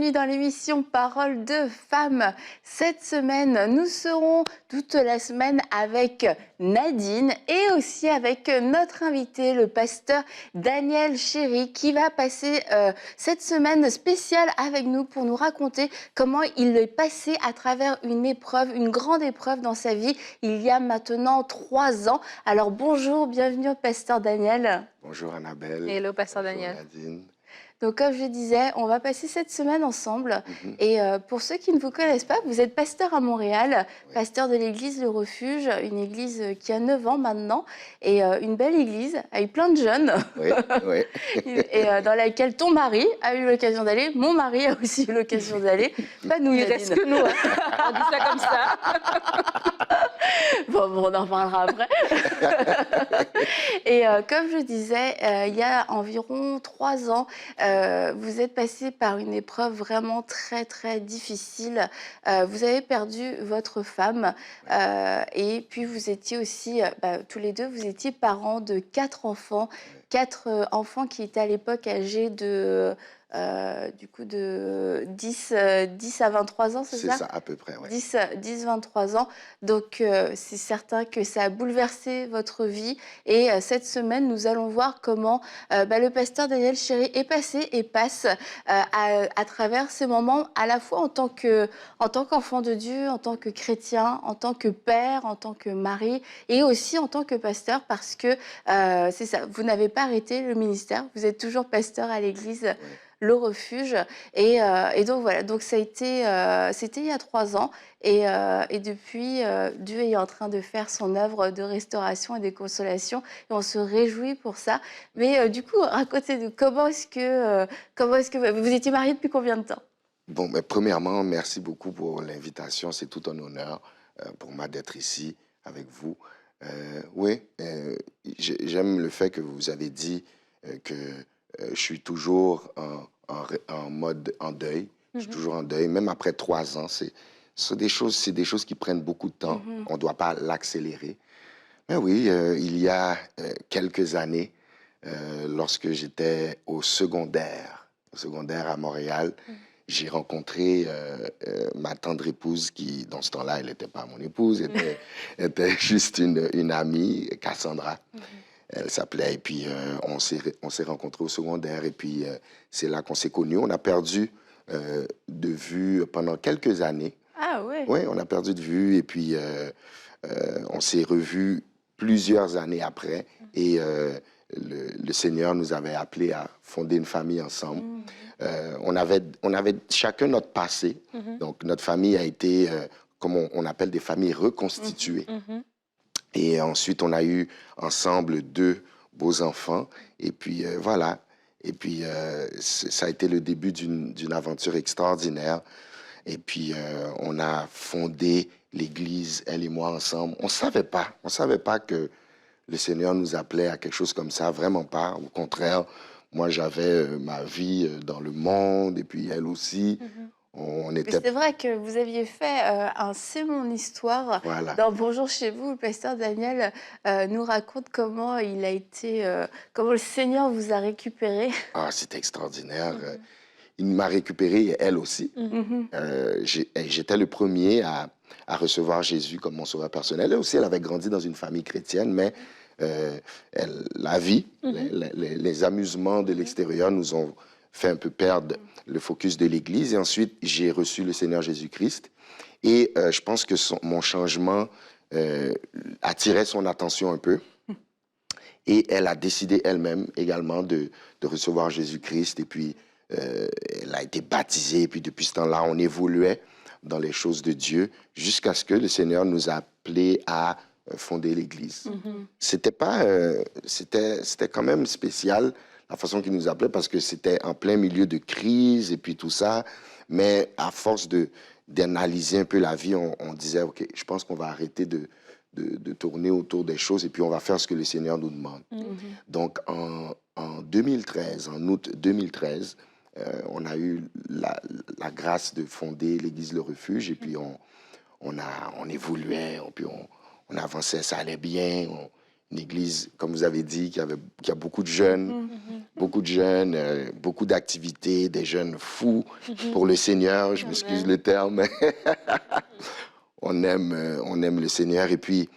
bienvenue dans l'émission Parole de femmes. Cette semaine, nous serons toute la semaine avec Nadine et aussi avec notre invité, le pasteur Daniel Chéry, qui va passer cette semaine spéciale avec nous pour nous raconter comment il est passé à travers une épreuve, une grande épreuve dans sa vie, il y a maintenant 3 ans. Alors bonjour, bienvenue au pasteur Daniel. Bonjour Annabelle. Hello, pasteur Bonjour Daniel. Nadine. Donc, comme je disais, on va passer cette semaine ensemble. Mhm. Et pour ceux qui ne vous connaissent pas, vous êtes pasteur à Montréal, Oui. pasteur de l'église Le Refuge, une église qui a 9 ans maintenant, et une belle église avec plein de jeunes, Oui, oui. et dans laquelle ton mari a eu l'occasion d'aller, mon mari a aussi eu l'occasion d'aller, pas nous, Il Nadine. reste que nous. Hein. On dit ça comme ça. Bon, on en reparlera après. Et comme je disais, il y a environ 3 ans, vous êtes passé par une épreuve vraiment très, très difficile. Vous avez perdu votre femme et puis vous étiez aussi, tous les deux, vous étiez parents de 4 enfants. 4 enfants qui étaient à l'époque âgés de... du coup, de 10 à 23 ans, c'est ça? C'est ça, à peu près, oui. 10-23 ans. Donc, c'est certain que ça a bouleversé votre vie. Et cette semaine, nous allons voir comment le pasteur Daniel Chéry est passé et passe à travers ces moments, à la fois en tant qu'enfant de Dieu, en tant que chrétien, en tant que père, en tant que mari, et aussi en tant que pasteur, parce que c'est ça, vous n'avez pas arrêté le ministère, vous êtes toujours pasteur à l'église Le Refuge. Et donc voilà, donc ça a été, c'était il y a 3 ans. Et depuis, Dieu est en train de faire son œuvre de restauration et de consolation. Et on se réjouit pour ça. Mais du coup, racontez-nous, comment est-ce que vous étiez mariés depuis combien de temps? Bon, mais premièrement, merci beaucoup pour l'invitation. C'est tout un honneur pour moi d'être ici avec vous. Oui, j'aime le fait que vous avez dit que je suis toujours en mode en deuil. Je suis toujours en deuil, même après 3 ans. C'est des choses qui prennent beaucoup de temps. On ne doit pas l'accélérer. Mais oui, il y a quelques années, lorsque j'étais au secondaire à Montréal, j'ai rencontré ma tendre épouse qui, dans ce temps-là, elle n'était pas mon épouse, était juste une amie, Cassandra. Elle s'appelait, et puis on s'est rencontrés au secondaire, et puis c'est là qu'on s'est connus. On a perdu de vue pendant quelques années. Ah ouais. Oui, on a perdu de vue, et puis on s'est revus plusieurs années après, et le Seigneur nous avait appelés à fonder une famille ensemble. On avait chacun notre passé, donc notre famille a été, comme on appelle, des familles reconstituées. Et ensuite, on a eu ensemble 2 beaux enfants. Et puis, voilà. Et puis, ça a été le début d'une aventure extraordinaire. Et puis, on a fondé l'Église, elle et moi, ensemble. On ne savait pas que le Seigneur nous appelait à quelque chose comme ça, vraiment pas. Au contraire, moi, j'avais ma vie dans le monde, et puis elle aussi. On Mais était... c'est vrai que vous aviez fait un C'est mon histoire. Voilà. Dans Bonjour chez vous, le pasteur Daniel nous raconte comment il a été, comment le Seigneur vous a récupéré. Ah, c'était extraordinaire. Il m'a récupéré, et elle aussi. J'étais le premier à recevoir Jésus comme mon sauveur personnel. Elle aussi, elle avait grandi dans une famille chrétienne, mais la vie, les amusements de l'extérieur nous ont fait un peu perdre le focus de l'Église. Et ensuite, j'ai reçu le Seigneur Jésus-Christ. Et je pense que mon changement attirait son attention un peu. Et elle a décidé elle-même également de recevoir Jésus-Christ. Et puis, elle a été baptisée. Et puis, depuis ce temps-là, on évoluait dans les choses de Dieu jusqu'à ce que le Seigneur nous a appelés à fonder l'Église. C'était quand même spécial, la façon qu'il nous appelait, parce que c'était en plein milieu de crise et puis tout ça. Mais à force d'analyser un peu la vie, on disait, OK, je pense qu'on va arrêter de tourner autour des choses et puis on va faire ce que le Seigneur nous demande. Donc, en août 2013, on a eu la grâce de fonder l'Église Le Refuge, et puis on évoluait, puis on avançait, ça allait bien. Une église, comme vous avez dit, qui a beaucoup de jeunes, beaucoup de jeunes, beaucoup d'activités, des jeunes fous pour le Seigneur. Je m'excuse le terme. On aime le Seigneur. Et puis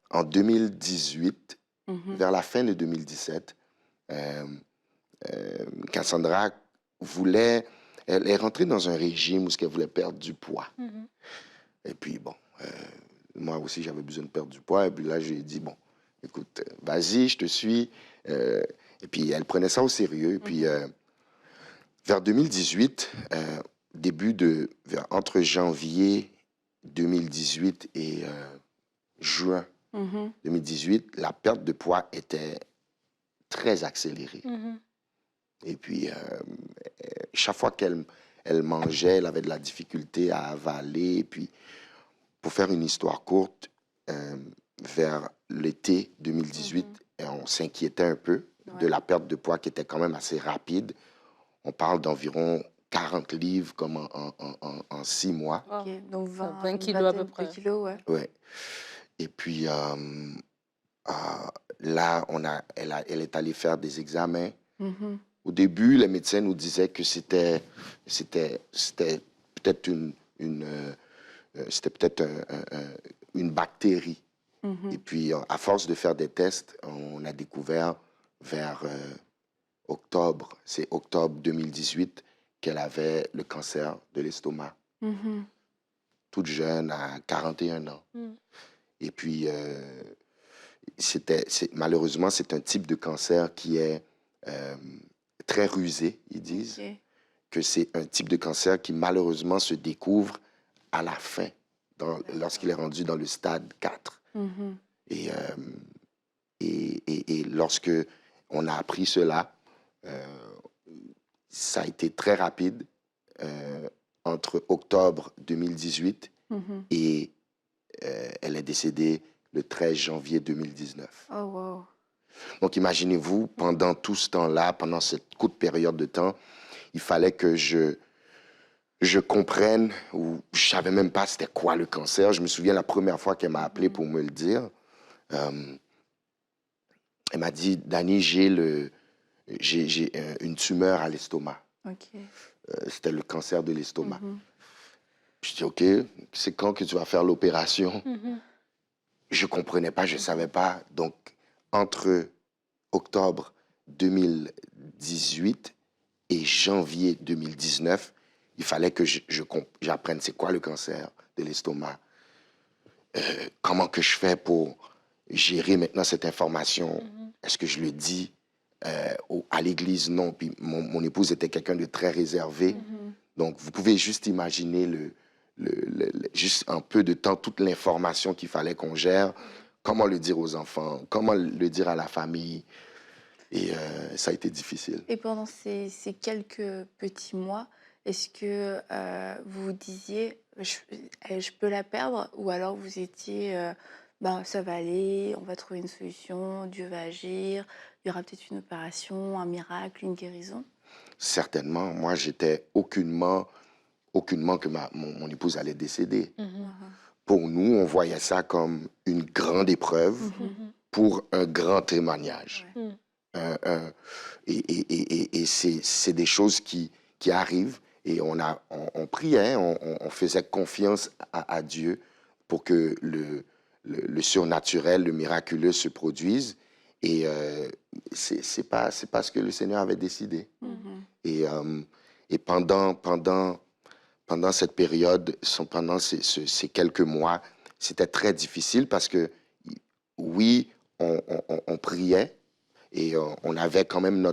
en 2018, vers la fin de 2017, Cassandra elle est rentrée dans un régime où elle voulait perdre du poids. Et puis, bon, moi aussi, j'avais besoin de perdre du poids. Et puis là, je lui ai dit, bon, écoute, vas-y, je te suis. Et puis, elle prenait ça au sérieux. Et puis, vers 2018, entre janvier 2018 et juin 2018, la perte de poids était très accélérée. Et puis, chaque fois qu'elle mangeait, elle avait de la difficulté à avaler. Et puis, pour faire une histoire courte, vers l'été 2018, on s'inquiétait un peu de la perte de poids qui était quand même assez rapide. On parle d'environ 40 livres comme en 6 mois. Okay, donc 20 kilos à peu près. Kilos, ouais. Ouais. Et puis là, elle est allée faire des examens. Au début, les médecins nous disaient que c'était peut-être une bactérie. Et puis, à force de faire des tests, on a découvert vers c'est octobre 2018, qu'elle avait le cancer de l'estomac. Toute jeune, à 41 ans. Et puis, malheureusement, c'est un type de cancer qui est très rusé, ils disent. Okay. Que c'est un type de cancer qui, malheureusement, se découvre à la fin, lorsqu'il est rendu dans le stade 4. Et lorsque on a appris cela, ça a été très rapide, entre octobre 2018 et elle est décédée le 13 janvier 2019. Oh, wow. Donc, imaginez-vous, pendant tout ce temps-là, pendant cette courte période de temps, il fallait que je comprenne, ou je ne savais même pas c'était quoi le cancer. Je me souviens la première fois qu'elle m'a appelé pour me le dire. Elle m'a dit, Danny, j'ai une tumeur à l'estomac. Okay. C'était le cancer de l'estomac. Je dis, OK, c'est quand que tu vas faire l'opération? Je ne comprenais pas, je ne savais pas. Donc, entre octobre 2018 et janvier 2019, il fallait que j'apprenne c'est quoi le cancer de l'estomac. Comment que je fais pour gérer maintenant cette information? Est-ce que je le dis à l'église? Non. Puis mon épouse était quelqu'un de très réservé. Donc, vous pouvez juste imaginer juste un peu de temps, toute l'information qu'il fallait qu'on gère. Comment le dire aux enfants? Comment le dire à la famille? Et ça a été difficile. Et pendant ces quelques petits mois, est-ce que vous vous disiez, je peux la perdre? Ou alors vous étiez, ça va aller, on va trouver une solution, Dieu va agir, il y aura peut-être une opération, un miracle, une guérison? Certainement. Moi, j'étais aucunement que mon épouse allait décéder. Pour nous, on voyait ça comme une grande épreuve pour un grand témoignage. Et c'est des choses qui arrivent et on priait, on faisait confiance à Dieu pour que le surnaturel, le miraculeux se produise. Et c'est pas ce que le Seigneur avait décidé. Et pendant cette période, pendant ces quelques mois, c'était très difficile parce que, oui, on priait et on avait quand même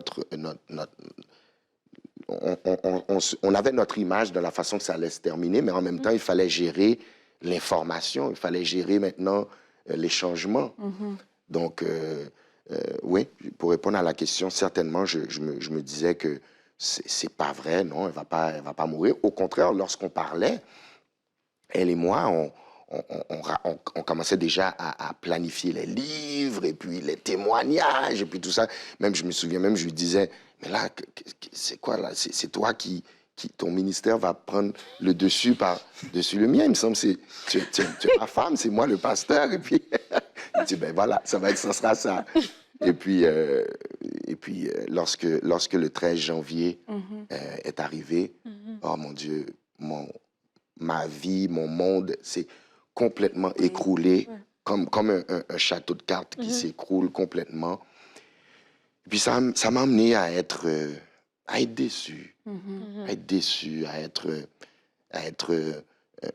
on avait notre image de la façon que ça allait se terminer, mais en même temps, il fallait gérer l'information, il fallait gérer maintenant les changements. Donc, oui, pour répondre à la question, certainement, je me disais que c'est pas vrai, non, elle va pas mourir. Au contraire, lorsqu'on parlait, elle et moi, on commençait déjà à planifier les livres et puis les témoignages et puis tout ça. Même, je me souviens, même, je lui disais, mais là, c'est quoi là? C'est toi qui ton ministère va prendre le dessus par-dessus le mien. Il me semble que tu es ma femme, c'est moi le pasteur. Et puis, il dit, ben voilà, ça sera ça. Et puis, lorsque le 13 janvier est arrivé, oh mon Dieu, ma vie, mon monde s'est complètement Oui. écroulé, Ouais. comme un château de cartes qui s'écroule complètement. Et puis ça m'a amené à être déçu, Mhm. à être déçu, à être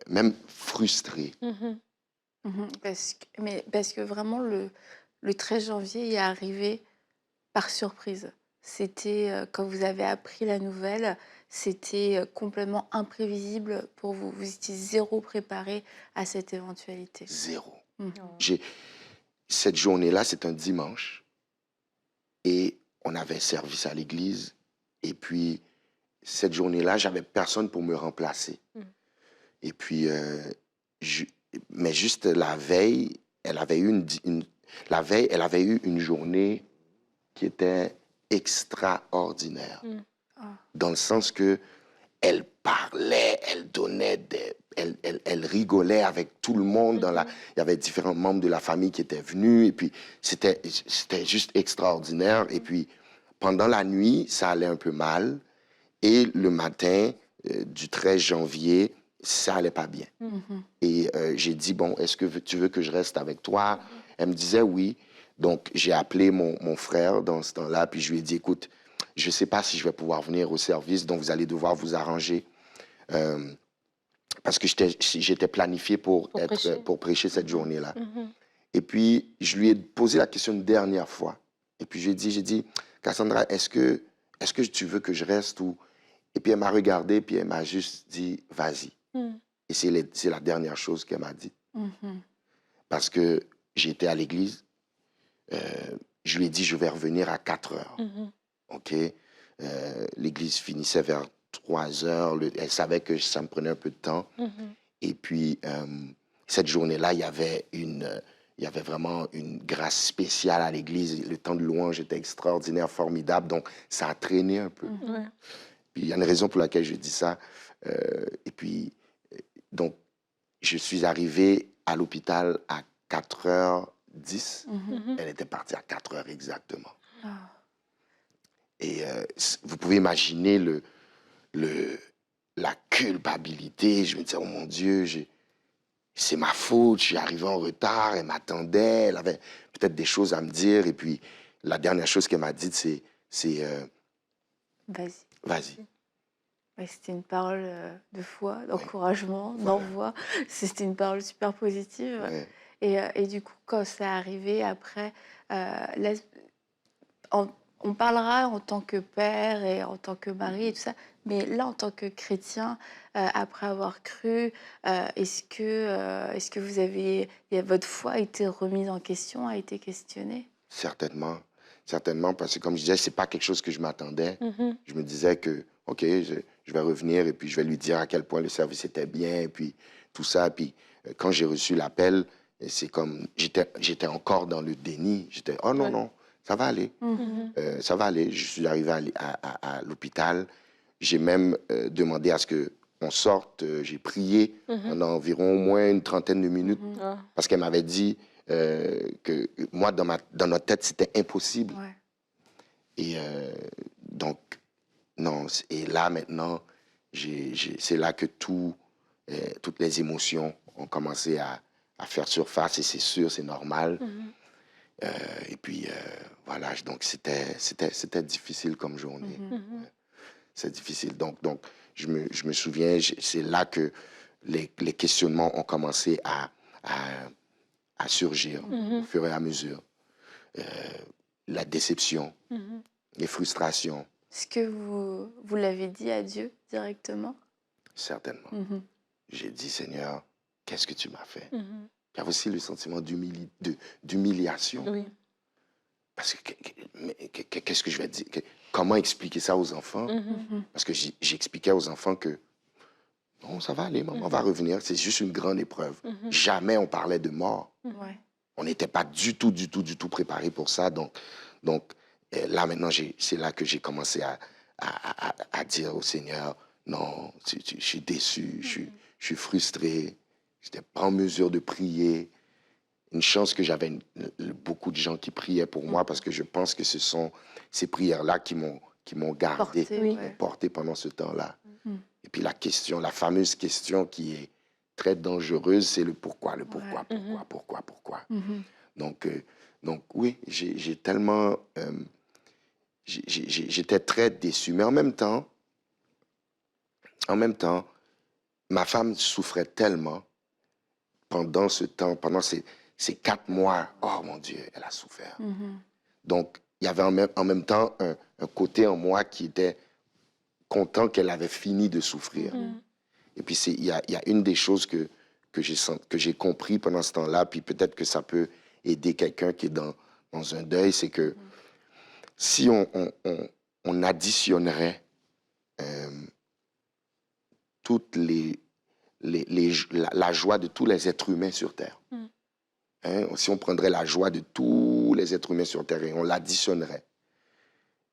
même frustré. Mhm. Parce que vraiment, le 13 janvier est arrivé par surprise. C'était, quand vous avez appris la nouvelle, c'était complètement imprévisible pour vous. Vous étiez zéro préparé à cette éventualité. Zéro. Mhm. Cette journée-là, c'est un dimanche. Et on avait service à l'église. Et puis, cette journée-là, j'avais personne pour me remplacer. Et puis, mais juste la veille, elle avait eu la veille, elle avait eu une journée qui était extraordinaire. Ah. Dans le sens que elle parlait, elle donnait elle rigolait avec tout le monde. Il y avait différents membres de la famille qui étaient venus. Et puis, c'était juste extraordinaire. Et puis, pendant la nuit, ça allait un peu mal. Et le matin du 13 janvier, ça allait pas bien. Et j'ai dit, bon, est-ce que tu veux que je reste avec toi? Elle me disait oui. Donc, j'ai appelé mon frère dans ce temps-là, puis je lui ai dit, écoute, je ne sais pas si je vais pouvoir venir au service, donc vous allez devoir vous arranger. Parce que j'étais planifié pour prêcher cette journée-là. Et puis, je lui ai posé la question une dernière fois. Et puis, j'ai dit, Cassandra, est-ce que tu veux que je reste ou... Et puis, elle m'a regardé, puis elle m'a juste dit, vas-y. Et c'est la dernière chose qu'elle m'a dit. Parce que j'étais à l'église, je lui ai dit, je vais revenir à 4 heures. OK? L'église finissait vers 3 heures. Elle savait que ça me prenait un peu de temps. Et puis, cette journée-là, il y avait vraiment une grâce spéciale à l'église. Le temps de louange était extraordinaire, formidable. Donc, ça a traîné un peu. Puis, il y a une raison pour laquelle je dis ça. Et puis, donc, je suis arrivé à l'hôpital à 4h10. Elle était partie à 4h exactement. Ah. Et vous pouvez imaginer la culpabilité. Je me disais, oh mon Dieu, c'est ma faute, je suis arrivé en retard, elle m'attendait, elle avait peut-être des choses à me dire. Et puis, la dernière chose qu'elle m'a dite, c'est Vas-y. vas-y. Ouais, c'était une parole de foi, d'encouragement, d'envoi. C'était une parole super positive. Ouais. Et du coup, quand c'est arrivé après, là, on parlera en tant que père et en tant que mari et tout ça, mais là, en tant que chrétien, après avoir cru, est-ce que votre foi a été remise en question, a été questionnée? Certainement. Certainement, parce que comme je disais, c'est pas quelque chose que je m'attendais. Je me disais que, OK, je vais revenir et puis je vais lui dire à quel point le service était bien et puis tout ça. Puis quand j'ai reçu l'appel, c'est comme, j'étais encore dans le déni. J'étais, oh non, non, ça va aller. Ça va aller. Je suis arrivé à l'hôpital. J'ai même demandé à ce qu'on sorte. J'ai prié pendant environ au moins une trentaine de minutes parce qu'elle m'avait dit que moi, dans notre tête, c'était impossible. Ouais. Et donc, non. Et là, maintenant, c'est là que toutes les émotions ont commencé à faire surface. Et c'est sûr, c'est normal. Et puis, voilà. Donc, c'était difficile comme journée. C'est difficile. Donc je me souviens, c'est là que les questionnements ont commencé à surgir au fur et à mesure. La déception, les frustrations, Est-ce que vous l'avez dit à Dieu directement? certainement. J'ai dit, Seigneur, qu'est-ce que tu m'as fait? Il y a aussi le sentiment d'humiliation. Oui. Parce que qu'est-ce que je vais dire? Comment expliquer ça aux enfants? Parce que j'expliquais aux enfants que non, ça va aller, maman va revenir. C'est juste une grande épreuve. Jamais on parlait de mort. Ouais. On n'était pas du tout préparé pour ça. Donc là, maintenant, c'est là que j'ai commencé à dire au Seigneur, non, je suis déçu, je suis frustré, je n'étais pas en mesure de prier. une chance que j'avais beaucoup de gens qui priaient pour moi parce que je pense que ce sont ces prières-là qui m'ont gardé, Porté, Oui. qui m'ont porté pendant ce temps-là. Mhm. Et puis la fameuse question qui est très dangereuse, c'est le pourquoi, Mhm. pourquoi. Mhm. Donc oui, j'ai tellement... j'étais très déçu. Mais en même temps, ma femme souffrait tellement pendant ce temps, pendant ces 4 mois. Oh mon Dieu, elle a souffert. Mhm. Donc, il y avait en même temps un côté en moi qui était content qu'elle avait fini de souffrir. Mhm. Et puis, il y a une des choses que j'ai compris pendant ce temps-là, puis peut-être que ça peut aider quelqu'un qui est dans un deuil, c'est que si on additionnerait toutes la joie de tous les êtres humains sur Terre, Mm. hein, si on prendrait la joie de tous les êtres humains sur Terre et on l'additionnerait,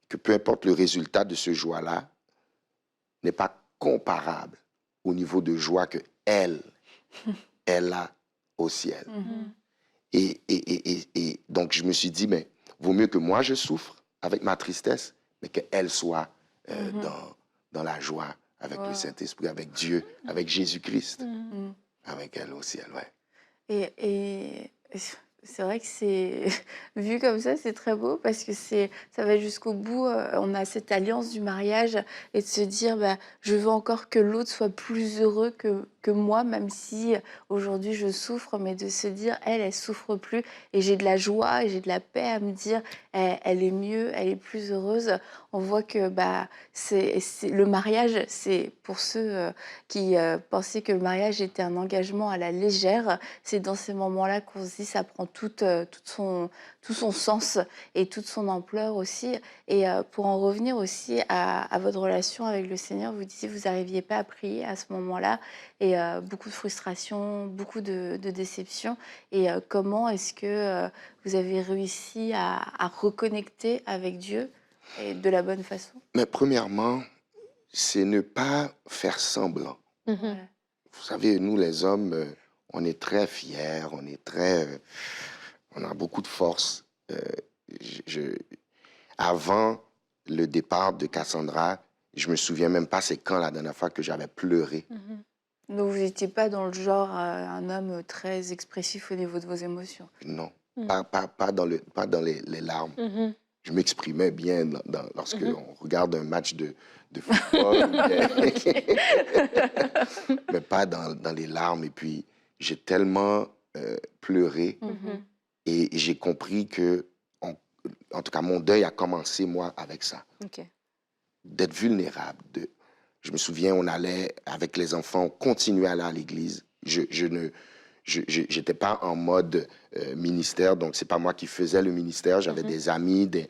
que peu importe le résultat de ce joie-là, n'est pas comparable au niveau de joie que elle a au ciel. Mhm. Et donc, je me suis dit, mais vaut mieux que moi, je souffre avec ma tristesse, mais qu'elle soit dans la joie avec le Wow. Saint-Esprit, avec Dieu, avec Jésus-Christ, Mhm. avec elle au ciel, ouais. Et c'est vrai que c'est vu comme ça, c'est très beau parce que ça va jusqu'au bout. On a cette alliance du mariage et de se dire, bah, je veux encore que l'autre soit plus heureux que moi, même si aujourd'hui je souffre, mais de se dire, elle souffre plus et j'ai de la joie et j'ai de la paix à me dire, elle est mieux, elle est plus heureuse. On voit que bah, le mariage, c'est pour ceux qui pensaient que le mariage était un engagement à la légère. C'est dans ces moments-là qu'on se dit ça prend tout son sens et toute son ampleur aussi. Et pour en revenir aussi à votre relation avec le Seigneur, vous disiez que vous n'arriviez pas à prier à ce moment-là et beaucoup de frustration, beaucoup de déception. Et comment est-ce que vous avez réussi à reconnecter avec Dieu et de la bonne façon? Mais premièrement, c'est ne pas faire semblant. Mhm. Ouais. Vous savez, nous les hommes, on est très fiers, on a beaucoup de force. Avant le départ de Cassandra, je me souviens même pas c'est quand la dernière fois que j'avais pleuré. Mhm. Donc vous n'étiez pas dans le genre un homme très expressif au niveau de vos émotions. Non, Mm. pas dans les larmes. Mhm. Je m'exprimais bien lorsque Mhm. on regarde un match de football, ou bien- mais pas dans les larmes. Et puis, j'ai tellement pleuré Mhm. et j'ai compris que, en tout cas, mon deuil a commencé, moi, avec ça. Ok. D'être vulnérable. Je me souviens, on allait avec les enfants, on continuait à aller à l'église. J'étais pas en mode ministère, donc c'est pas moi qui faisais le ministère. J'avais Mhm. des amis, des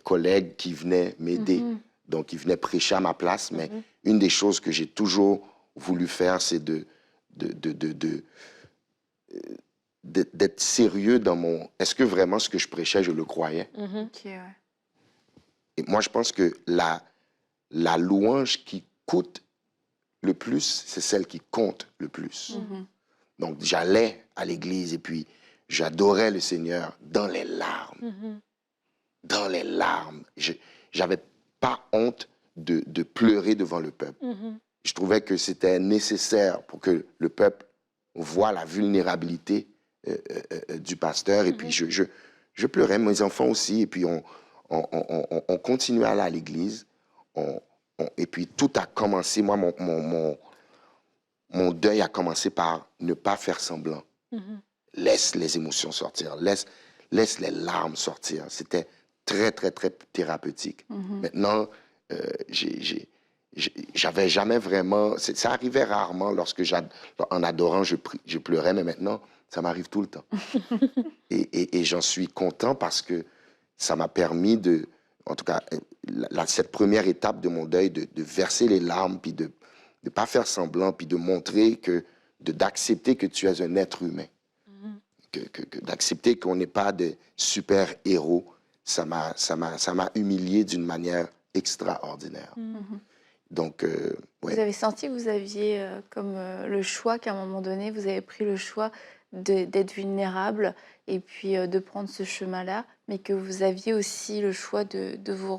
collègues qui venaient m'aider. Mhm. Donc, ils venaient prêcher à ma place. Mais Mhm. une des choses que j'ai toujours voulu faire, c'est d'être sérieux dans mon... Est-ce que vraiment ce que je prêchais, je le croyais? Mhm. Ok, ouais. Et moi, je pense que la louange qui coûte le plus, c'est celle qui compte le plus. Mhm. Donc, j'allais à l'église et puis j'adorais le Seigneur dans les larmes. Mhm. Dans les larmes. J'avais pas honte de pleurer devant le peuple. Mhm. Je trouvais que c'était nécessaire pour que le peuple voie la vulnérabilité du pasteur. Et puis, je pleurais, mes enfants aussi. Et puis, on continuait à aller à l'église. Et puis, tout a commencé. Moi, mon deuil a commencé par ne pas faire semblant. Mhm. Laisse les émotions sortir. Laisse les larmes sortir. C'était très, très, très thérapeutique. Mhm. Maintenant, j'avais jamais vraiment... Ça arrivait rarement lorsque, en adorant, je pleurais, mais maintenant, ça m'arrive tout le temps. Et j'en suis content parce que ça m'a permis de... En tout cas, cette première étape de mon deuil, de verser les larmes, puis de ne pas faire semblant, puis de montrer que... d'accepter que tu es un être humain. Mhm. D'accepter qu'on n'est pas des super-héros, ça m'a humilié d'une manière extraordinaire. Mhm. Donc, Vous ouais. avez senti que vous aviez comme le choix qu'à un moment donné, vous avez pris le choix d'être vulnérable et puis de prendre ce chemin-là, mais que vous aviez aussi le choix de vous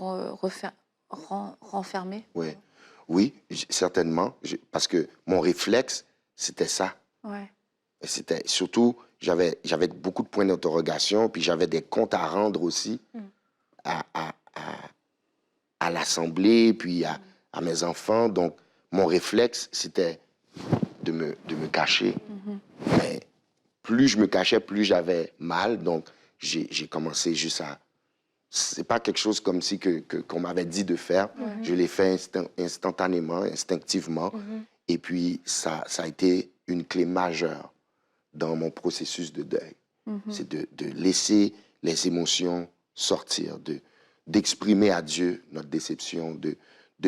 renfermer. Ouais. Oui, certainement, parce que mon réflexe, c'était ça. Ouais. C'était surtout, j'avais beaucoup de points d'interrogation, puis j'avais des comptes à rendre aussi à, à, à, à l'Assemblée, puis à mes enfants. Donc, mon réflexe, c'était de me cacher. Mais plus je me cachais, plus j'avais mal. Donc, j'ai commencé juste à... C'est pas quelque chose comme si qu'on m'avait dit de faire. Je l'ai fait instantanément, instinctivement. Et puis, ça a été une clé majeure dans mon processus de deuil. C'est de laisser les émotions sortir, d'exprimer à Dieu notre déception, de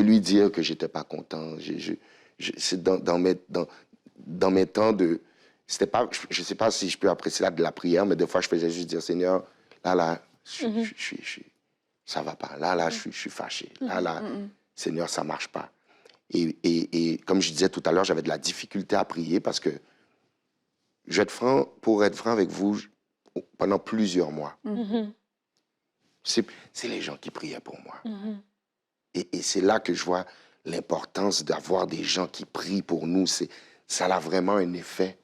lui dire que j'étais pas content. C'est dans mes temps de... C'était pas, je sais pas si je peux apprécier de la prière, mais des fois, je faisais juste dire, Seigneur, là, ça va pas. Là, je suis fâché. Là, Seigneur, ça marche pas. Et comme je disais tout à l'heure, j'avais de la difficulté à prier parce que, je vais être franc, pour être franc avec vous, pendant plusieurs mois, c'est les gens qui priaient pour moi. Et c'est là que je vois l'importance d'avoir des gens qui prient pour nous. Ça a vraiment un effet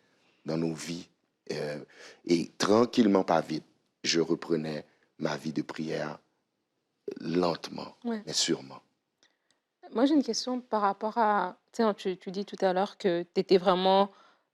dans nos vies. Et tranquillement, pas vite, je reprenais ma vie de prière lentement, mais sûrement. Moi, j'ai une question par rapport à... Tu dis tout à l'heure que tu étais vraiment...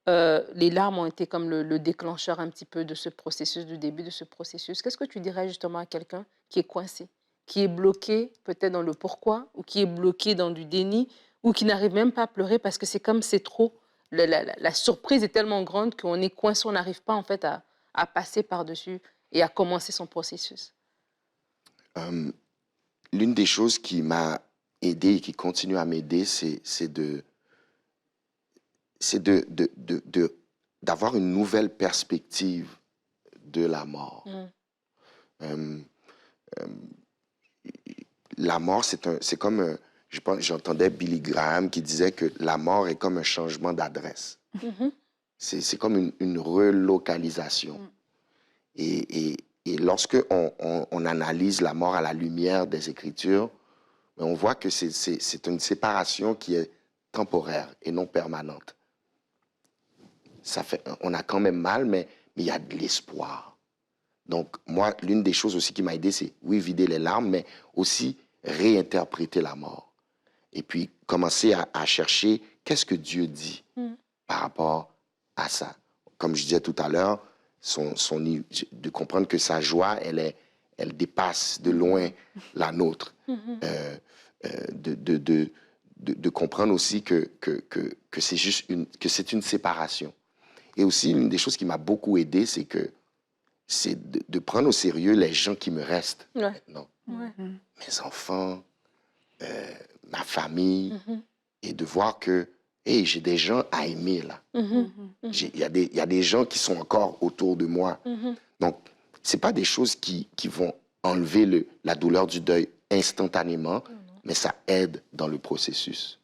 les larmes ont été comme le déclencheur un petit peu de ce processus, du début de ce processus. Qu'est-ce que tu dirais justement à quelqu'un qui est coincé, qui est bloqué peut-être dans le pourquoi, ou qui est bloqué dans du déni, ou qui n'arrive même pas à pleurer parce que c'est comme c'est trop... La surprise est tellement grande qu'on est coincé, on n'arrive pas en fait à passer par-dessus et à commencer son processus. L'une des choses qui m'a aidé et qui continue à m'aider, c'est d'avoir une nouvelle perspective de la mort. La mort, c'est comme, j'entendais Billy Graham qui disait que la mort est comme un changement d'adresse. C'est comme une relocalisation. Et lorsque on analyse la mort à la lumière des Écritures, on voit que c'est une séparation qui est temporaire et non permanente. On a quand même mal, mais il y a de l'espoir. Donc, moi, l'une des choses aussi qui m'a aidé, c'est, oui, vider les larmes, mais aussi réinterpréter la mort. Et puis, commencer à chercher qu'est-ce que Dieu dit par rapport à ça. Comme je disais tout à l'heure, de comprendre que sa joie, elle dépasse de loin la nôtre. De comprendre aussi que c'est une séparation. Et aussi, une des choses qui m'a beaucoup aidé, c'est de prendre au sérieux les gens qui me restent maintenant. Mes enfants, ma famille, et de voir que hey, j'ai des gens à aimer là. Il y a des gens qui sont encore autour de moi. Donc, ce n'est pas des choses qui vont enlever la douleur du deuil instantanément, mais ça aide dans le processus.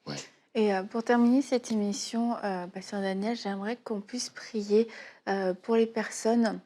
Ouais. Et pour terminer cette émission, Pasteur Daniel, j'aimerais qu'on puisse prier pour les personnes,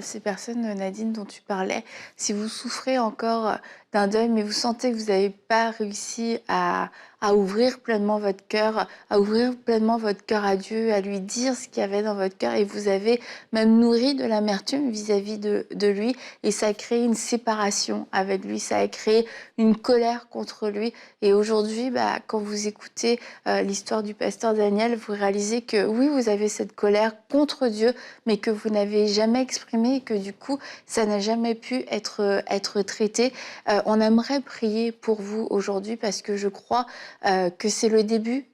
ces personnes, Nadine, dont tu parlais. Si vous souffrez encore d'un deuil, mais vous sentez que vous n'avez pas réussi à ouvrir pleinement votre cœur, à Dieu, à lui dire ce qu'il y avait dans votre cœur, et vous avez même nourri de l'amertume vis-à-vis de lui, et ça a créé une séparation avec lui, ça a créé une colère contre lui. Et aujourd'hui, quand vous écoutez l'histoire du pasteur Daniel, vous réalisez que oui, vous avez cette colère contre Dieu, mais que vous n'avez jamais exprimé, et que du coup, ça n'a jamais pu être traité. On aimerait prier pour vous aujourd'hui parce que je crois que c'est le début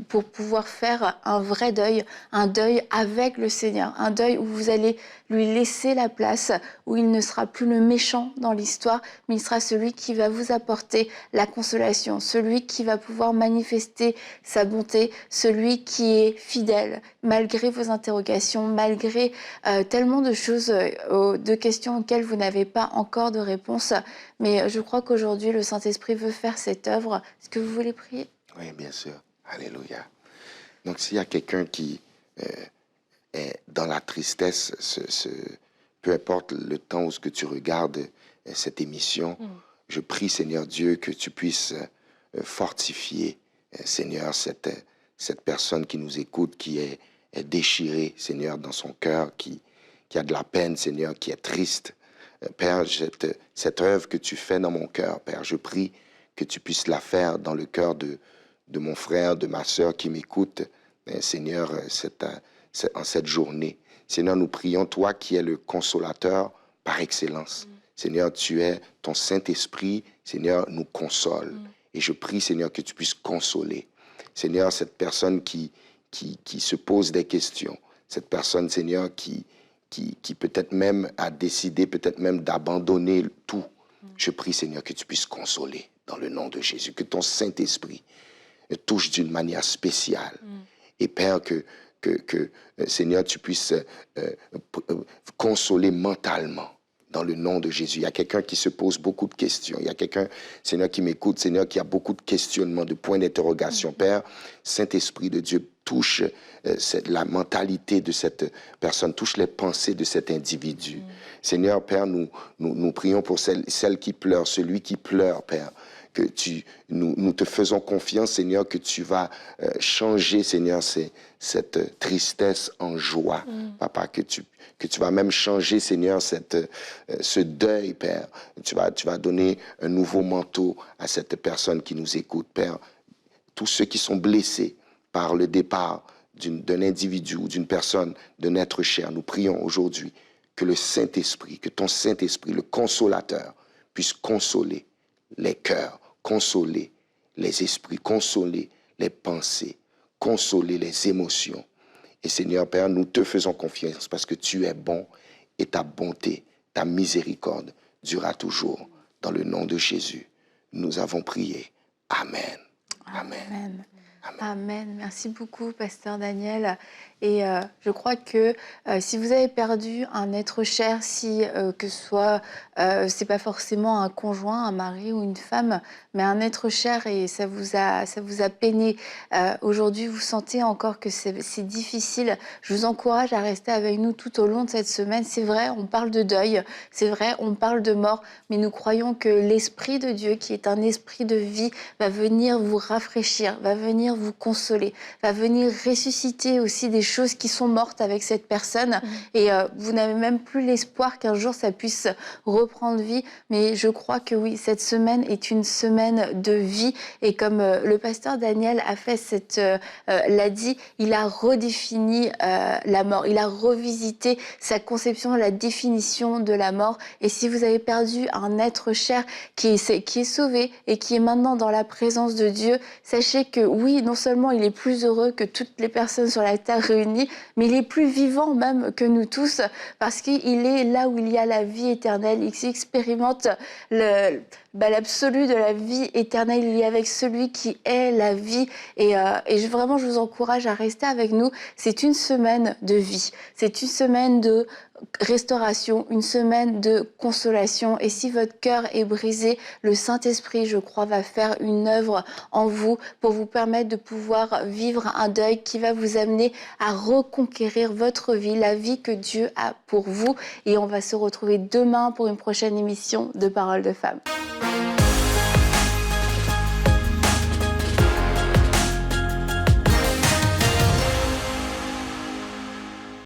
pour pouvoir faire un vrai deuil, un deuil avec le Seigneur, un deuil où vous allez lui laisser la place, où il ne sera plus le méchant dans l'histoire, mais il sera celui qui va vous apporter la consolation, celui qui va pouvoir manifester sa bonté, celui qui est fidèle, malgré vos interrogations, malgré tellement de choses, de questions auxquelles vous n'avez pas encore de réponse. Mais je crois qu'aujourd'hui, le Saint-Esprit veut faire cette œuvre. Est-ce que vous voulez prier? Oui, bien sûr. Alléluia. Donc, s'il y a quelqu'un qui dans la tristesse, peu importe le temps où ce que tu regardes cette émission, je prie, Seigneur Dieu, que tu puisses fortifier, Seigneur, cette personne qui nous écoute, qui est déchirée, Seigneur, dans son cœur, qui a de la peine, Seigneur, qui est triste. Père, cette œuvre que tu fais dans mon cœur, Père, je prie que tu puisses la faire dans le cœur de mon frère, de ma sœur qui m'écoute, Seigneur, en cette journée. Seigneur, nous prions, toi qui es le consolateur par excellence. Seigneur, tu es, ton Saint-Esprit, Seigneur, nous console. Et je prie, Seigneur, que tu puisses consoler. Seigneur, cette personne qui se pose des questions, cette personne, Seigneur, qui peut-être même a décidé, peut-être même d'abandonner tout. Je prie, Seigneur, que tu puisses consoler dans le nom de Jésus, que ton Saint-Esprit touche d'une manière spéciale. Et Père, que Seigneur, tu puisses consoler mentalement dans le nom de Jésus. Il y a quelqu'un qui se pose beaucoup de questions. Il y a quelqu'un, Seigneur, qui m'écoute, Seigneur, qui a beaucoup de questionnements, de points d'interrogation. Père, Saint-Esprit de Dieu, touche la mentalité de cette personne, touche les pensées de cet individu. Seigneur, Père, nous prions pour celle qui pleure, celui qui pleure, Père. Que nous te faisons confiance, Seigneur, que tu vas changer, Seigneur, cette tristesse en joie. Papa, que tu vas même changer, Seigneur, ce deuil, Père. Tu vas donner un nouveau manteau à cette personne qui nous écoute, Père. Tous ceux qui sont blessés par le départ d'un individu ou d'une personne, d'un être cher, nous prions aujourd'hui que le Saint-Esprit, que ton Saint-Esprit, le consolateur, puisse consoler les cœurs, consoler les esprits, consoler les pensées, consoler les émotions. Et Seigneur Père, nous te faisons confiance parce que tu es bon et ta bonté, ta miséricorde durera toujours. Dans le nom de Jésus, nous avons prié. Amen. Amen. Amen. Amen. Merci beaucoup, Pasteur Daniel. Et je crois que si vous avez perdu un être cher, que ce soit, c'est pas forcément un conjoint, un mari ou une femme, mais un être cher et ça vous a peiné. Aujourd'hui, vous sentez encore que c'est difficile. Je vous encourage à rester avec nous tout au long de cette semaine. C'est vrai, on parle de deuil, c'est vrai, on parle de mort, mais nous croyons que l'Esprit de Dieu, qui est un esprit de vie, va venir vous rafraîchir, va venir vous consoler, va venir ressusciter aussi des choses qui sont mortes avec cette personne. Et vous n'avez même plus l'espoir qu'un jour ça puisse reprendre vie. Mais je crois que oui, cette semaine est une semaine de vie. Et comme le pasteur Daniel a fait l'a dit, il a redéfini la mort. Il a revisité sa conception, la définition de la mort. Et si vous avez perdu un être cher qui est sauvé et qui est maintenant dans la présence de Dieu, sachez que oui, non seulement il est plus heureux que toutes les personnes sur la terre réunies, mais il est plus vivant même que nous tous, parce qu'il est là où il y a la vie éternelle. Il expérimente l'absolu de la vie éternelle. Il est avec celui qui est la vie. Et vraiment, je vous encourage à rester avec nous. C'est une semaine de vie. C'est une semaine de restauration, une semaine de consolation. Et si votre cœur est brisé, le Saint-Esprit, je crois, va faire une œuvre en vous pour vous permettre de pouvoir vivre un deuil qui va vous amener à reconquérir votre vie, la vie que Dieu a pour vous. Et on va se retrouver demain pour une prochaine émission de Paroles de Femmes.